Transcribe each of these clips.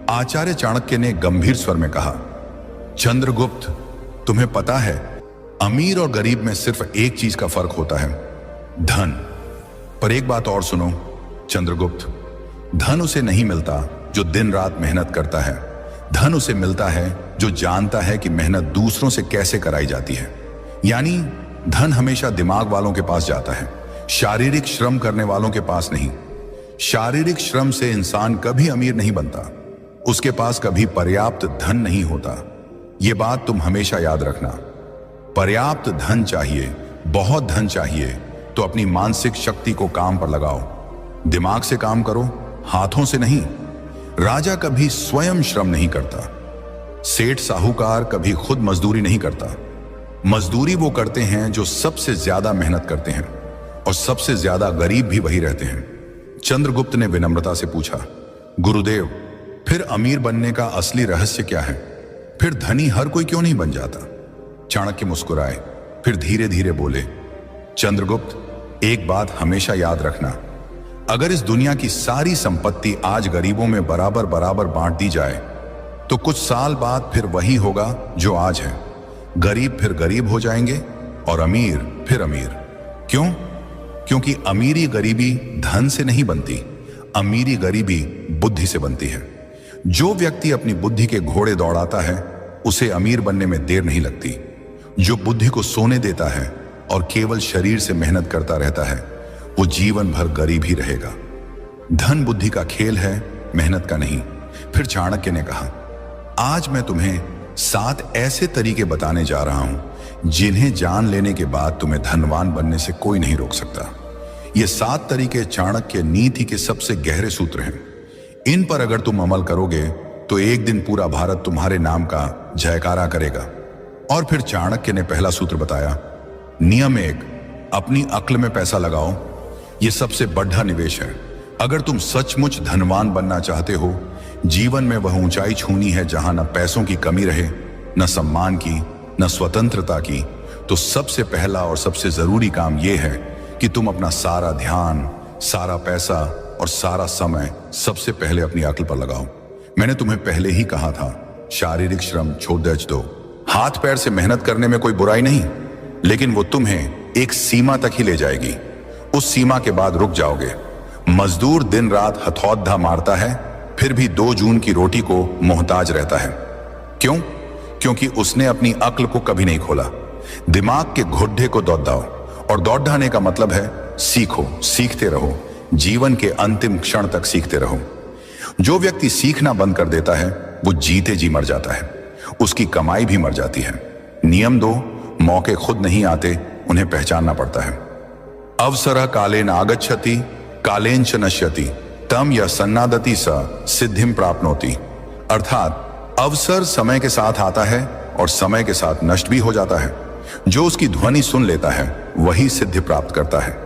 आचार्य चाणक्य ने गंभीर स्वर में कहा, चंद्रगुप्त, तुम्हें पता है अमीर और गरीब में सिर्फ एक चीज का फर्क होता है, धन। पर एक बात और सुनो चंद्रगुप्त, धन उसे नहीं मिलता जो दिन रात मेहनत करता है। धन उसे मिलता है जो जानता है कि मेहनत दूसरों से कैसे कराई जाती है। यानी धन हमेशा दिमाग वालों के पास जाता है, शारीरिक श्रम करने वालों के पास नहीं। शारीरिक श्रम से इंसान कभी अमीर नहीं बनता, उसके पास कभी पर्याप्त धन नहीं होता। यह बात तुम हमेशा याद रखना। पर्याप्त धन चाहिए, बहुत धन चाहिए तो अपनी मानसिक शक्ति को काम पर लगाओ। दिमाग से काम करो, हाथों से नहीं। राजा कभी स्वयं श्रम नहीं करता, सेठ साहूकार कभी खुद मजदूरी नहीं करता। मजदूरी वो करते हैं जो सबसे ज्यादा मेहनत करते हैं, और सबसे ज्यादा गरीब भी वही रहते हैं। चंद्रगुप्त ने विनम्रता से पूछा, गुरुदेव, फिर अमीर बनने का असली रहस्य क्या है? फिर धनी हर कोई क्यों नहीं बन जाता? चाणक्य मुस्कुराए, फिर धीरे धीरे बोले, चंद्रगुप्त, एक बात हमेशा याद रखना, अगर इस दुनिया की सारी संपत्ति आज गरीबों में बराबर बराबर बांट दी जाए तो कुछ साल बाद फिर वही होगा जो आज है। गरीब फिर गरीब हो जाएंगे और अमीर फिर अमीर। क्यों? क्योंकि अमीरी गरीबी धन से नहीं बनती, अमीरी गरीबी बुद्धि से बनती है। जो व्यक्ति अपनी बुद्धि के घोड़े दौड़ाता है उसे अमीर बनने में देर नहीं लगती। जो बुद्धि को सोने देता है और केवल शरीर से मेहनत करता रहता है वो जीवन भर गरीब ही रहेगा। धन बुद्धि का खेल है, मेहनत का नहीं। फिर चाणक्य ने कहा, आज मैं तुम्हें 7 ऐसे तरीके बताने जा रहा हूं जिन्हें जान लेने के बाद तुम्हें धनवान बनने से कोई नहीं रोक सकता। ये 7 तरीके चाणक्य नीति के सबसे गहरे सूत्र हैं। इन पर अगर तुम अमल करोगे तो एक दिन पूरा भारत तुम्हारे नाम का जयकारा करेगा। और फिर चाणक्य ने पहला सूत्र बताया, नियम 1, अपनी अक्ल में पैसा लगाओ। यह सबसे बड़ा निवेश है। अगर तुम सचमुच धनवान बनना चाहते हो, जीवन में वह ऊंचाई छूनी है जहां न पैसों की कमी रहे, न सम्मान की, न स्वतंत्रता की, तो सबसे पहला और सबसे जरूरी काम यह है कि तुम अपना सारा ध्यान, सारा पैसा और सारा समय सबसे पहले अपनी अक्ल पर लगाओ। मैंने तुम्हें पहले ही कहा था, शारीरिक श्रम छोड़ दो। हाथ पैर से मेहनत करने में कोई बुराई नहीं, लेकिन वो तुम्हें एक सीमा तक ही ले जाएगी। उस सीमा के बाद रुक जाओगे। मजदूर दिन रात हथौड़ा मारता है, फिर भी 2 जून की रोटी को मोहताज रहता है। क्यों? क्योंकि उसने अपनी अक्ल को कभी नहीं खोला। दिमाग के घुड्डे को दौड़ाओ, और दौड़ाने का मतलब है सीखो, सीखते रहो, जीवन के अंतिम क्षण तक सीखते रहो। जो व्यक्ति सीखना बंद कर देता है वो जीते जी मर जाता है, उसकी कमाई भी मर जाती है। नियम 2, मौके खुद नहीं आते, उन्हें पहचानना पड़ता है। अवसरः कालेन आगच्छति, कालेन च नश्यति, तम या सन्नादति स सिद्धिम प्राप्नोति। अर्थात अवसर समय के साथ आता है और समय के साथ नष्ट भी हो जाता है। जो उसकी ध्वनि सुन लेता है वही सिद्धि प्राप्त करता है।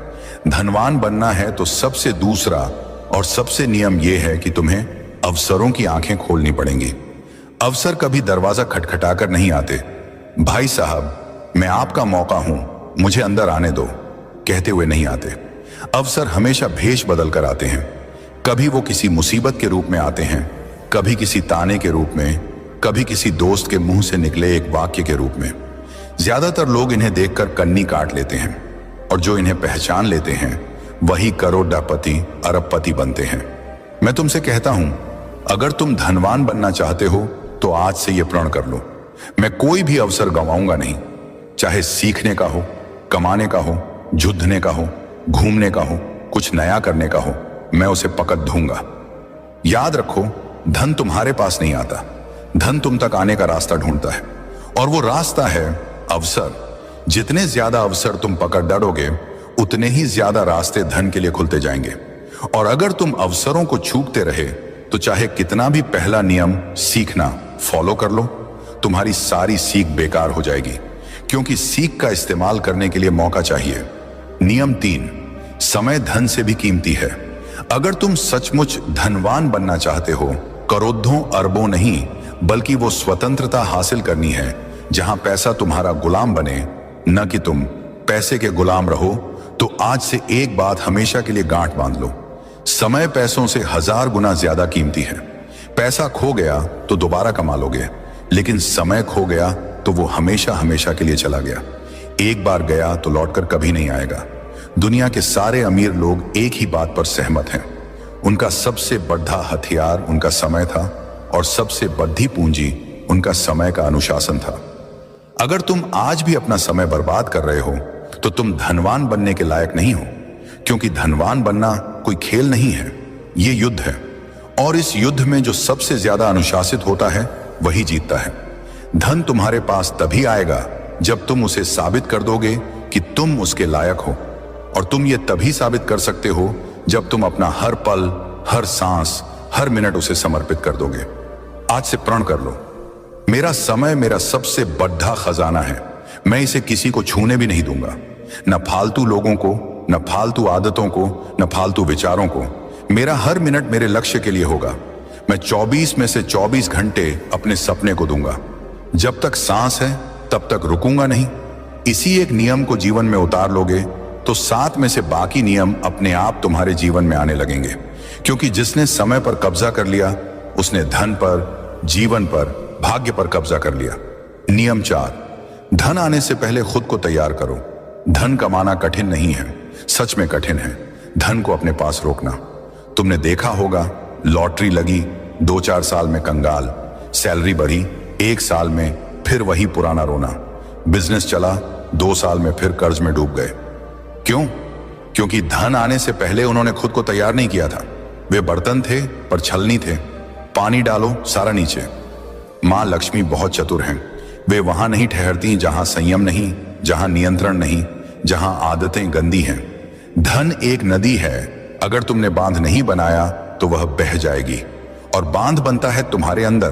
धनवान बनना है तो सबसे दूसरा और सबसे नियम यह है कि तुम्हें अवसरों की आंखें खोलनी पड़ेंगी। अवसर कभी दरवाजा खटखटाकर नहीं आते। भाई साहब, मैं आपका मौका हूं, मुझे अंदर आने दो, कहते हुए नहीं आते। अवसर हमेशा भेष बदल कर आते हैं। कभी वो किसी मुसीबत के रूप में आते हैं, कभी किसी ताने के रूप में, कभी किसी दोस्त के मुंह से निकले एक वाक्य के रूप में। ज्यादातर लोग इन्हें देखकर कन्नी काट लेते हैं, और जो इन्हें पहचान लेते हैं वही करोड़पति, अरबपति बनते हैं। मैं तुमसे कहता हूं, अगर तुम धनवान बनना चाहते हो तो आज से यह प्रण कर लो, मैं कोई भी अवसर गंवाऊंगा नहीं। चाहे सीखने का हो, कमाने का हो, जुद्धने का हो, घूमने का हो, कुछ नया करने का हो, मैं उसे पकड़ दूंगा। याद रखो, धन तुम्हारे पास नहीं आता, धन तुम तक आने का रास्ता ढूंढता है, और वो रास्ता है अवसर। जितने ज्यादा अवसर तुम पकड़ डरोगे उतने ही ज्यादा रास्ते धन के लिए खुलते जाएंगे। और अगर तुम अवसरों को चूकते रहे तो चाहे कितना भी पहला नियम सीखना फॉलो कर लो, तुम्हारी सारी सीख बेकार हो जाएगी, क्योंकि सीख का इस्तेमाल करने के लिए मौका चाहिए। नियम 3, समय धन से भी कीमती है। अगर तुम सचमुच धनवान बनना चाहते हो, करोड़ों अरबों नहीं बल्कि वो स्वतंत्रता हासिल करनी है जहां पैसा तुम्हारा गुलाम बने, न कि तुम पैसे के गुलाम रहो, तो आज से एक बात हमेशा के लिए गांठ बांध लो, समय पैसों से 1000 गुना ज्यादा कीमती है। पैसा खो गया तो दोबारा कमा लोगे, लेकिन समय खो गया तो वो हमेशा हमेशा के लिए चला गया। एक बार गया तो लौटकर कभी नहीं आएगा। दुनिया के सारे अमीर लोग एक ही बात पर सहमत हैं, उनका सबसे बड़ा हथियार उनका समय था और सबसे बड़ी पूंजी उनका समय का अनुशासन था। अगर तुम आज भी अपना समय बर्बाद कर रहे हो तो तुम धनवान बनने के लायक नहीं हो, क्योंकि धनवान बनना कोई खेल नहीं है, ये युद्ध है। और इस युद्ध में जो सबसे ज्यादा अनुशासित होता है वही जीतता है। धन तुम्हारे पास तभी आएगा जब तुम उसे साबित कर दोगे कि तुम उसके लायक हो, और तुम ये तभी साबित कर सकते हो जब तुम अपना हर पल, हर सांस, हर मिनट उसे समर्पित कर दोगे। आज से प्रण कर लो, मेरा समय मेरा सबसे बड़ा खजाना है, मैं इसे किसी को छूने भी नहीं दूंगा। न फालतू लोगों को, न फालतू आदतों को, न फालतू विचारों को। मेरा हर मिनट मेरे लक्ष्य के लिए होगा। मैं 24 में से 24 घंटे अपने सपने को दूंगा। जब तक सांस है तब तक रुकूंगा नहीं। इसी एक नियम को जीवन में उतार लोगे तो 7 में से बाकी नियम अपने आप तुम्हारे जीवन में आने लगेंगे, क्योंकि जिसने समय पर कब्जा कर लिया उसने धन पर, जीवन पर, भाग्य पर कब्जा कर लिया। नियम 4, धन आने से पहले खुद को तैयार करो। धन कमाना कठिन नहीं है, सच में कठिन है धन को अपने पास रोकना। तुमने देखा होगा, लॉटरी लगी, 2-4 साल में कंगाल, सैलरी बढ़ी, 1 साल में फिर वही पुराना रोना, बिजनेस चला, 2 साल में फिर कर्ज में डूब गए। क्यों? क्योंकि धन आने से पहले उन्होंने खुद को तैयार नहीं किया था। वे बर्तन थे पर छलनी थे। पानी डालो सारा नीचे। मां लक्ष्मी बहुत चतुर हैं, वे वहां नहीं ठहरती जहां संयम नहीं, जहां नियंत्रण नहीं, जहां आदतें गंदी हैं। धन एक नदी है, अगर तुमने बांध नहीं बनाया तो वह बह जाएगी, और बांध बनता है तुम्हारे अंदर,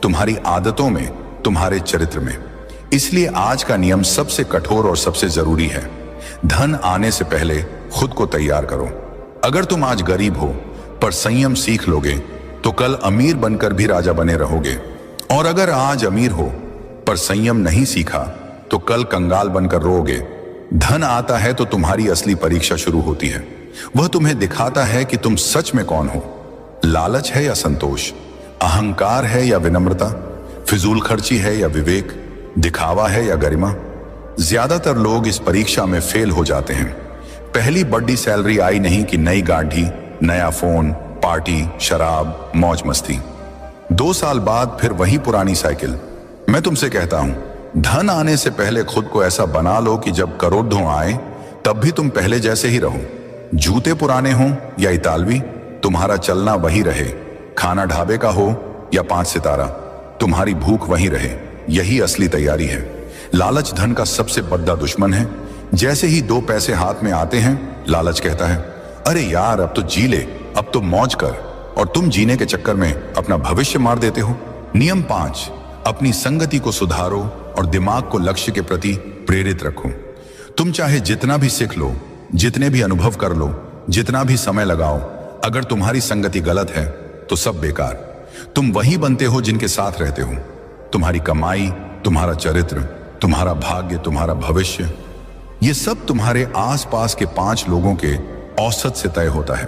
तुम्हारी आदतों में, तुम्हारे चरित्र में। इसलिए आज का नियम सबसे कठोर और सबसे जरूरी है। धन आने से पहले खुद को तैयार करो। अगर तुम आज गरीब हो पर संयम सीख लोगे तो कल अमीर बनकर भी राजा बने रहोगे, और अगर आज अमीर हो पर संयम नहीं सीखा तो कल कंगाल बनकर रोओगे। धन आता है तो तुम्हारी असली परीक्षा शुरू होती है। वह तुम्हें दिखाता है कि तुम सच में कौन हो। लालच है या संतोष, अहंकार है या विनम्रता, फिजूल खर्ची है या विवेक, दिखावा है या गरिमा। ज्यादातर लोग इस परीक्षा में फेल हो जाते हैं। पहली बड़ी सैलरी आई नहीं कि नई गाड़ी, नया फोन, पार्टी, शराब, मौज मस्ती। 2 साल बाद फिर वही पुरानी साइकिल। मैं तुमसे कहता हूं, धन आने से पहले खुद को ऐसा बना लो कि जब करोड़ों आए तब भी तुम पहले जैसे ही रहो। जूते पुराने हों या इतालवी, तुम्हारा चलना वही रहे। खाना ढाबे का हो या 5 सितारा, तुम्हारी भूख वही रहे। यही असली तैयारी है। लालच धन का सबसे बड़ा दुश्मन है। जैसे ही 2 पैसे हाथ में आते हैं, लालच कहता है, अरे यार अब तो जी ले, अब तो मौज कर, और तुम जीने के चक्कर में अपना भविष्य मार देते हो। नियम 5, अपनी संगति को सुधारो और दिमाग को लक्ष्य के प्रति प्रेरित रखो। तुम चाहे जितना भी सीख लो, जितने भी अनुभव कर लो, जितना भी समय लगाओ, अगर तुम्हारी संगति गलत है तो सब बेकार। तुम वही बनते हो जिनके साथ रहते हो। तुम्हारी कमाई, तुम्हारा चरित्र, तुम्हारा भाग्य, तुम्हारा भविष्य, ये सब तुम्हारे आसपास के 5 लोगों के औसत से तय होता है।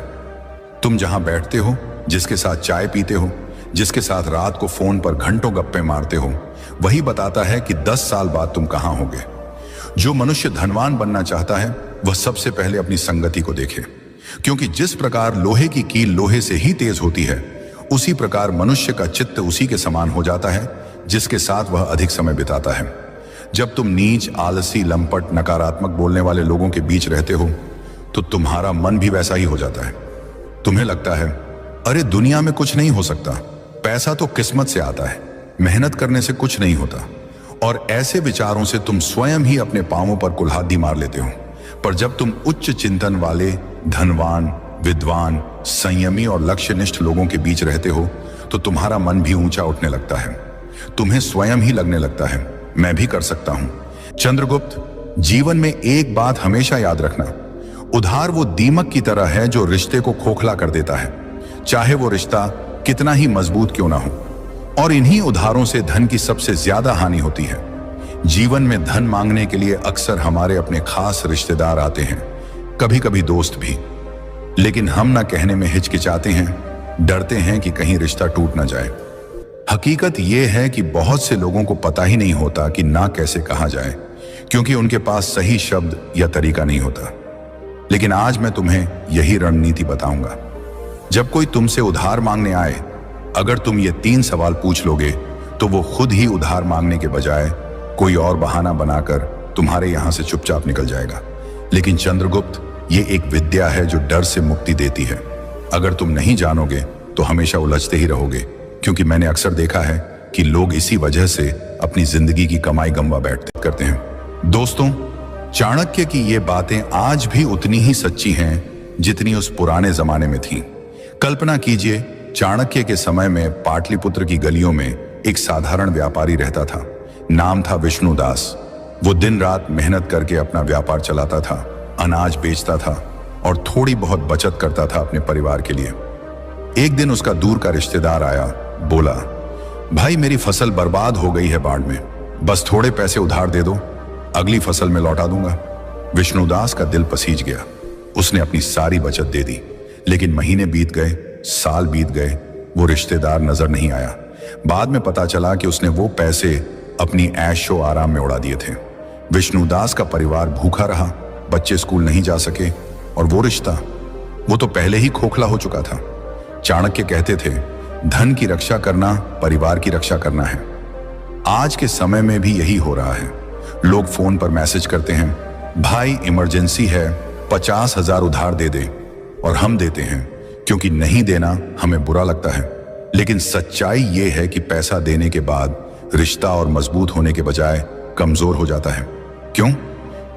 तुम जहां बैठते हो, जिसके साथ चाय पीते हो, जिसके साथ रात को फोन पर घंटों गप्पे मारते हो, वही बताता है कि 10 साल बाद तुम कहां होगे। जो मनुष्य धनवान बनना चाहता है वह सबसे पहले अपनी संगति को देखे, क्योंकि जिस प्रकार लोहे की कील लोहे से ही तेज होती है, उसी प्रकार मनुष्य का चित्त उसी के समान हो जाता है जिसके साथ वह अधिक समय बिताता है। जब तुम नीच, आलसी, लंपट, नकारात्मक बोलने वाले लोगों के बीच रहते हो तो तुम्हारा मन भी वैसा ही हो जाता है। तुम्हें लगता है, अरे दुनिया में कुछ नहीं हो सकता, पैसा तो किस्मत से आता है, मेहनत करने से कुछ नहीं होता, और ऐसे विचारों से तुम स्वयं ही अपने पांवों पर कुल्हाड़ी मार लेते हो। पर जब तुम उच्च चिंतन वाले, धनवान, विद्वान, संयमी और लक्ष्यनिष्ठ लोगों के बीच रहते हो तो तुम्हारा मन भी ऊंचा उठने लगता है। तुम्हें स्वयं ही लगने लगता है, मैं भी कर सकता हूं। चंद्रगुप्त, जीवन में एक बात हमेशा याद रखना, उधार वो दीमक की तरह है जो रिश्ते को खोखला कर देता है, चाहे वो रिश्ता कितना ही मजबूत क्यों ना हो। और इन्हीं उधारों से धन की सबसे ज्यादा हानि होती है। जीवन में धन मांगने के लिए अक्सर हमारे अपने खास रिश्तेदार आते हैं, कभी कभी दोस्त भी, लेकिन हम ना कहने में हिचकिचाते हैं, डरते हैं कि कहीं रिश्ता टूट ना जाए। हकीकत यह है कि बहुत से लोगों को पता ही नहीं होता कि ना कैसे कहा जाए, क्योंकि उनके पास सही शब्द या तरीका नहीं होता। लेकिन आज मैं तुम्हें यही रणनीति बताऊंगा। जब कोई तुमसे उधार मांगने आए, अगर तुम ये 3 सवाल पूछ लोगे तो वो खुद ही उधार मांगने के बजाय कोई और बहाना बनाकर तुम्हारे यहां से चुपचाप निकल जाएगा। लेकिन चंद्रगुप्त, ये एक विद्या है जो डर से मुक्ति देती है। अगर तुम नहीं जानोगे तो हमेशा उलझते ही रहोगे, क्योंकि मैंने अक्सर देखा है कि लोग इसी वजह से अपनी जिंदगी की कमाई गंवा बैठते करते हैं। दोस्तों, चाणक्य की ये बातें आज भी उतनी ही सच्ची हैं जितनी उस पुराने जमाने में थीं। कल्पना कीजिए, चाणक्य के समय में पाटलिपुत्र की गलियों में एक साधारण व्यापारी रहता था। नाम था विष्णुदास। वो दिन रात मेहनत करके अपना व्यापार चलाता था, अनाज बेचता था और थोड़ी बहुत बचत करता था अपने परिवार के लिए। एक दिन उसका दूर का रिश्तेदार आया, बोला, भाई मेरी फसल बर्बाद हो गई है बाढ़ में, बस थोड़े पैसे उधार दे दो, अगली फसल में लौटा दूंगा। विष्णुदास का दिल पसीज गया। उसने अपनी सारी बचत दे दी, लेकिन महीने बीत गए, साल बीत गए, वो रिश्तेदार नजर नहीं आया। बाद में पता चला कि उसने वो पैसे अपनी ऐशो आराम में उड़ा दिए थे। विष्णुदास का परिवार भूखा रहा, बच्चे स्कूल नहीं जा सके और वो रिश्ता, वो तो पहले ही खोखला हो चुका था। चाणक्य कहते थे, धन की रक्षा करना परिवार की रक्षा करना है। आज के समय में भी यही हो रहा है। लोग फोन पर मैसेज करते हैं, भाई इमरजेंसी है, 50,000 उधार दे दे, और हम देते हैं क्योंकि नहीं देना हमें बुरा लगता है। लेकिन सच्चाई ये है कि पैसा देने के बाद रिश्ता और मजबूत होने के बजाय कमजोर हो जाता है। क्यों?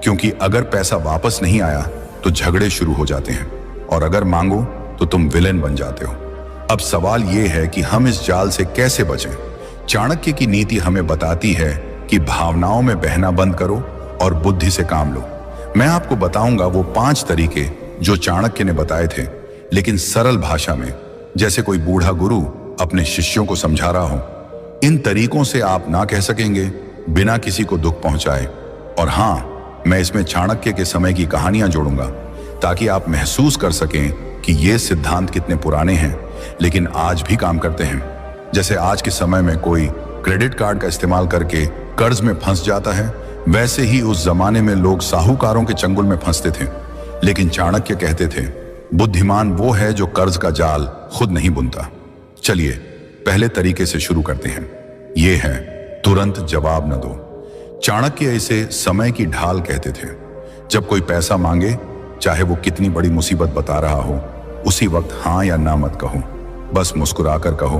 क्योंकि अगर पैसा वापस नहीं आया तो झगड़े शुरू हो जाते हैं, और अगर मांगो तो तुम विलेन बन जाते हो। अब सवाल यह है कि हम इस जाल से कैसे बचें। चाणक्य की नीति हमें बताती है कि भावनाओं में बहना बंद करो और बुद्धि से काम लो। मैं आपको बताऊंगा वो 5 तरीके जो चाणक्य ने बताए थे, लेकिन सरल भाषा में, जैसे कोई बूढ़ा गुरु अपने शिष्यों को समझा रहा हो। इन तरीकों से आप ना कह सकेंगे बिना किसी को दुख पहुंचाए। और हां, मैं इसमें चाणक्य के समय की कहानियां जोड़ूंगा ताकि आप महसूस कर सकें कि ये सिद्धांत कितने पुराने हैं लेकिन आज भी काम करते हैं। जैसे आज के समय में कोई क्रेडिट कार्ड का इस्तेमाल करके कर्ज में फंस जाता है, वैसे ही उस जमाने में लोग साहूकारों के चंगुल में फंसते थे। लेकिन चाणक्य कहते थे, बुद्धिमान वो है जो कर्ज का जाल खुद नहीं बुनता। चलिए पहले तरीके से शुरू करते हैं। ये है, तुरंत जवाब न दो। चाणक्य इसे समय की ढाल कहते थे। जब कोई पैसा मांगे, चाहे वो कितनी बड़ी मुसीबत बता रहा हो, उसी वक्त हाँ या ना मत कहो। बस मुस्कुराकर कहो,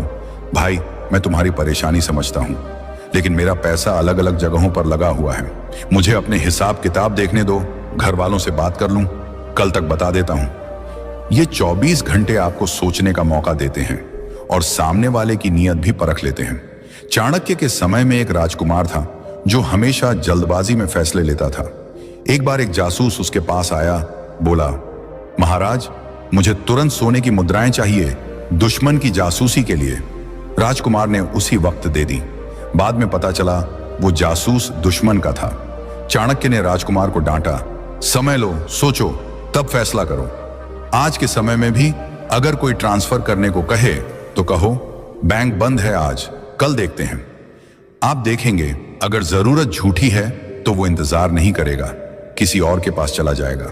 भाई मैं तुम्हारी परेशानी समझता हूं, लेकिन मेरा पैसा अलग अलग जगहों पर लगा हुआ है, मुझे अपने हिसाब किताब देखने दो, घर वालों से बात कर लूं, कल तक बता देता हूं। ये 24 घंटे आपको सोचने का मौका देते हैं और सामने वाले की नीयत भी परख लेते हैं। चाणक्य के समय में एक राजकुमार था जो हमेशा जल्दबाजी में फैसले लेता था। एक बार एक जासूस उसके पास आया, बोला, महाराज मुझे तुरंत सोने की मुद्राएं चाहिए, दुश्मन की जासूसी के लिए। राजकुमार ने उसी वक्त दे दी। बाद में पता चला वो जासूस दुश्मन का था। चाणक्य ने राजकुमार को डांटा, समय लो, सोचो, तब फैसला करो। आज के समय में भी अगर कोई ट्रांसफर करने को कहे तो कहो, बैंक बंद है आज, कल देखते हैं। आप देखेंगे अगर जरूरत झूठी है तो वो इंतजार नहीं करेगा, किसी और के पास चला जाएगा।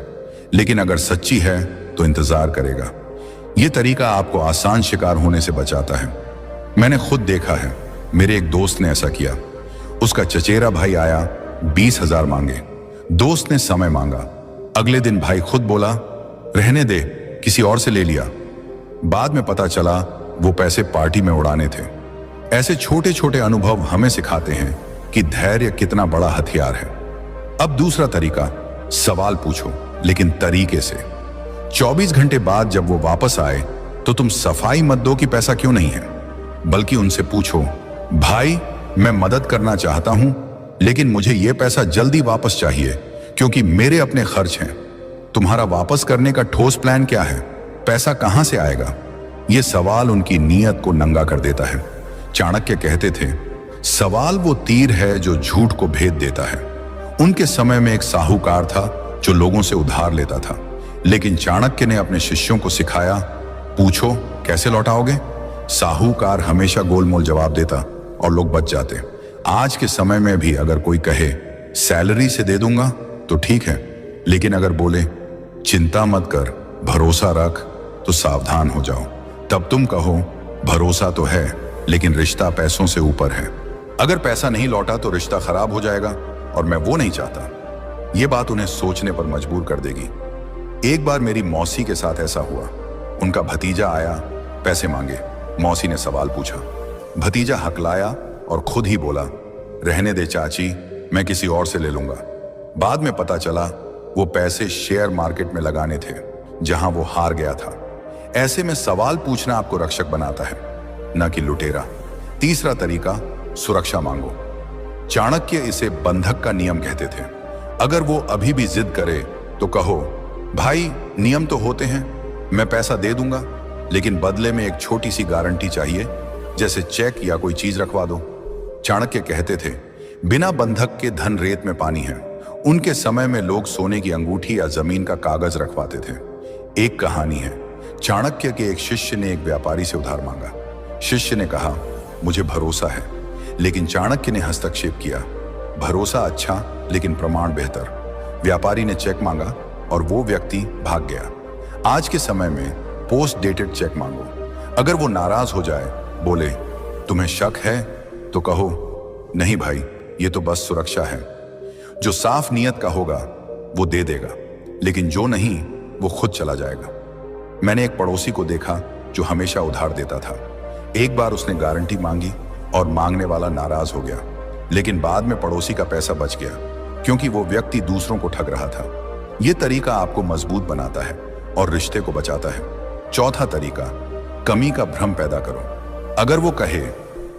लेकिन अगर सच्ची है तो इंतजार करेगा। यह तरीका आपको आसान शिकार होने से बचाता है। मैंने खुद देखा है, मेरे एक दोस्त ने ऐसा किया। उसका चचेरा भाई आया, 20,000 मांगे। दोस्त ने समय मांगा। अगले दिन भाई खुद बोला, रहने दे, किसी और से ले लिया। बाद में पता चला वो पैसे पार्टी में उड़ाने थे। ऐसे छोटे छोटे अनुभव हमें सिखाते हैं कि धैर्य कितना बड़ा हथियार है। अब दूसरा तरीका, सवाल पूछो लेकिन तरीके से। 24 घंटे बाद जब वो वापस आए तो तुम सफाई मत दो कि पैसा क्यों नहीं है, बल्कि उनसे पूछो, भाई मैं मदद करना चाहता हूं लेकिन मुझे यह पैसा जल्दी वापस चाहिए क्योंकि मेरे अपने खर्च हैं। तुम्हारा वापस करने का ठोस प्लान क्या है? पैसा कहां से आएगा? यह सवाल उनकी नीयत को नंगा कर देता है। चाणक्य कहते थे, सवाल वो तीर है जो झूठ को भेद देता है। उनके समय में एक साहूकार था जो लोगों से उधार लेता था, लेकिन चाणक्य ने अपने शिष्यों को सिखाया, पूछो कैसे लौटाओगे? साहूकार हमेशा गोलमोल जवाब देता और लोग बच जाते। आज के समय में भी अगर कोई कहे सैलरी से दे दूंगा तो ठीक है, लेकिन अगर बोले चिंता मत कर, भरोसा रख, तो सावधान हो जाओ। तब तुम कहो भरोसा तो है, लेकिन रिश्ता पैसों से ऊपर है। अगर पैसा नहीं लौटा तो रिश्ता खराब हो जाएगा, और मैं वो नहीं चाहता। ये बात उन्हें सोचने पर मजबूर कर देगी। एक बार मेरी मौसी के साथ ऐसा हुआ। उनका भतीजा आया, पैसे मांगे। मौसी ने सवाल पूछा। भतीजा हकलाया और खुद ही बोला, रहने दे चाची, मैं किसी और से ले लूंगा। बाद में पता चला वो पैसे शेयर मार्केट में लगाने थे, जहां वो हार गया था। ऐसे में सवाल पूछना आपको रक्षक बनाता है, न कि लुटेरा। तीसरा तरीका, सुरक्षा मांगो। चाणक्य इसे बंधक का नियम कहते थे। अगर वो अभी भी जिद करे तो कहो, भाई नियम तो होते हैं, मैं पैसा दे दूंगा, लेकिन बदले में एक छोटी सी गारंटी चाहिए, जैसे चेक या कोई चीज रखवा दो। चाणक्य कहते थे, बिना बंधक के धन रेत में पानी है। उनके समय में लोग सोने की अंगूठी या जमीन का कागज रखवाते थे। एक कहानी है, चाणक्य के एक शिष्य ने एक व्यापारी से उधार मांगा। शिष्य ने कहा, मुझे भरोसा है, लेकिन चाणक्य ने हस्तक्षेप किया, भरोसा अच्छा लेकिन प्रमाण बेहतर। व्यापारी ने चेक मांगा और वो व्यक्ति भाग गया। आज के समय में पोस्ट डेटेड चेक मांगो। अगर वो नाराज हो जाए, बोले तुम्हें शक है, तो कहो नहीं भाई, ये तो बस सुरक्षा है। जो साफ नियत का होगा वो दे देगा, लेकिन जो नहीं वो खुद चला जाएगा। मैंने एक पड़ोसी को देखा जो हमेशा उधार देता था। एक बार उसने गारंटी मांगी और मांगने वाला नाराज हो गया, लेकिन बाद में पड़ोसी का पैसा बच गया, क्योंकि वो व्यक्ति दूसरों को ठग रहा था। यह तरीका आपको मजबूत बनाता है और रिश्ते को बचाता है। चौथा तरीका, कमी का भ्रम पैदा करो। अगर वो कहे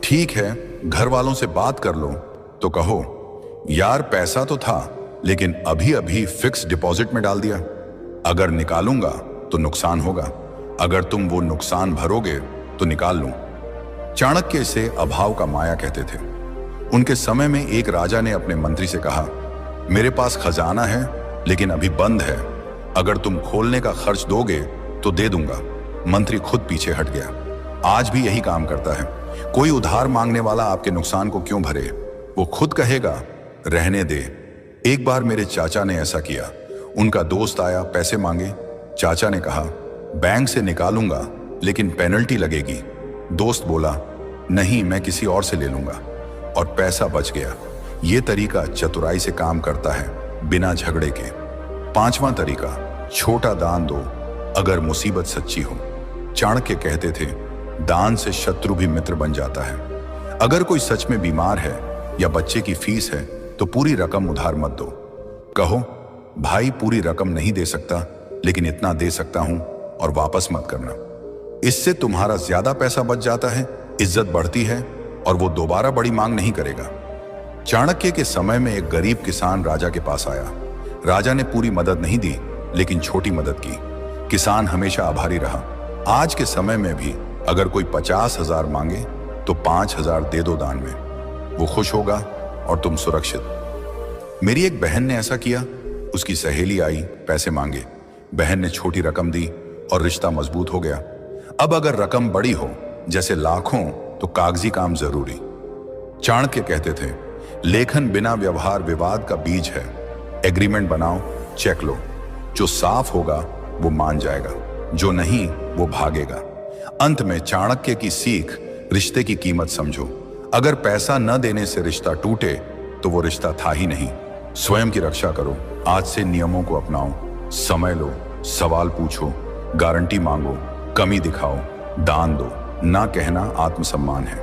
ठीक है, घर वालों से बात कर लो, तो कहो यार पैसा तो था, लेकिन अभी अभी फिक्स डिपॉजिट में डाल दिया। अगर निकालूंगा तो नुकसान होगा, अगर तुम वो नुकसान भरोगे तो निकाल लूं। चाणक्य इसे अभाव का माया कहते थे। उनके समय में एक राजा ने अपने मंत्री से कहा, मेरे पास खजाना है लेकिन अभी बंद है, अगर तुम खोलने का खर्च दोगे तो दे दूंगा। मंत्री खुद पीछे हट गया। आज भी यही काम करता है। कोई उधार मांगने वाला आपके नुकसान को क्यों भरे, वो खुद कहेगा रहने दे। एक बार मेरे चाचा ने ऐसा किया। उनका दोस्त आया, पैसे मांगे। चाचा ने कहा बैंक से निकालूंगा लेकिन पेनल्टी लगेगी। दोस्त बोला नहीं, मैं किसी और से ले लूंगा, और पैसा बच गया। ये तरीका चतुराई से काम करता है, बिना झगड़े के। पांचवा तरीका, छोटा दान दो अगर मुसीबत सच्ची हो। चाणक्य कहते थे, दान से शत्रु भी मित्र बन जाता है। अगर कोई सच में बीमार है या बच्चे की फीस है तो पूरी रकम उधार मत दो। कहो भाई पूरी रकम नहीं दे सकता, लेकिन इतना दे सकता हूं, और वापस मत करना। इससे तुम्हारा ज्यादा पैसा बच जाता है, इज्जत बढ़ती है, और वो दोबारा बड़ी मांग नहीं करेगा। चाणक्य के समय में एक गरीब किसान राजा के पास आया। राजा ने पूरी मदद नहीं दी, लेकिन छोटी मदद की। किसान हमेशा आभारी रहा। आज के समय में भी अगर कोई 50,000 मांगे तो 5,000 दे दो दान में। वो खुश होगा और तुम सुरक्षित। मेरी एक बहन ने ऐसा किया। उसकी सहेली आई, पैसे मांगे। बहन ने छोटी रकम दी और रिश्ता मजबूत हो गया। अब अगर रकम बड़ी हो, जैसे लाखों, तो कागजी काम जरूरी। चाणक्य कहते थे, लेखन बिना व्यवहार विवाद का बीज है। एग्रीमेंट बनाओ, चेक लो। जो साफ होगा वो मान जाएगा, जो नहीं वो भागेगा। अंत में चाणक्य की सीख, रिश्ते की कीमत समझो। अगर पैसा न देने से रिश्ता टूटे तो वो रिश्ता था ही नहीं। स्वयं की रक्षा करो। आज से नियमों को अपनाओ। समय लो, सवाल पूछो, गारंटी मांगो, कमी दिखाओ, दान दो। ना कहना आत्मसम्मान है।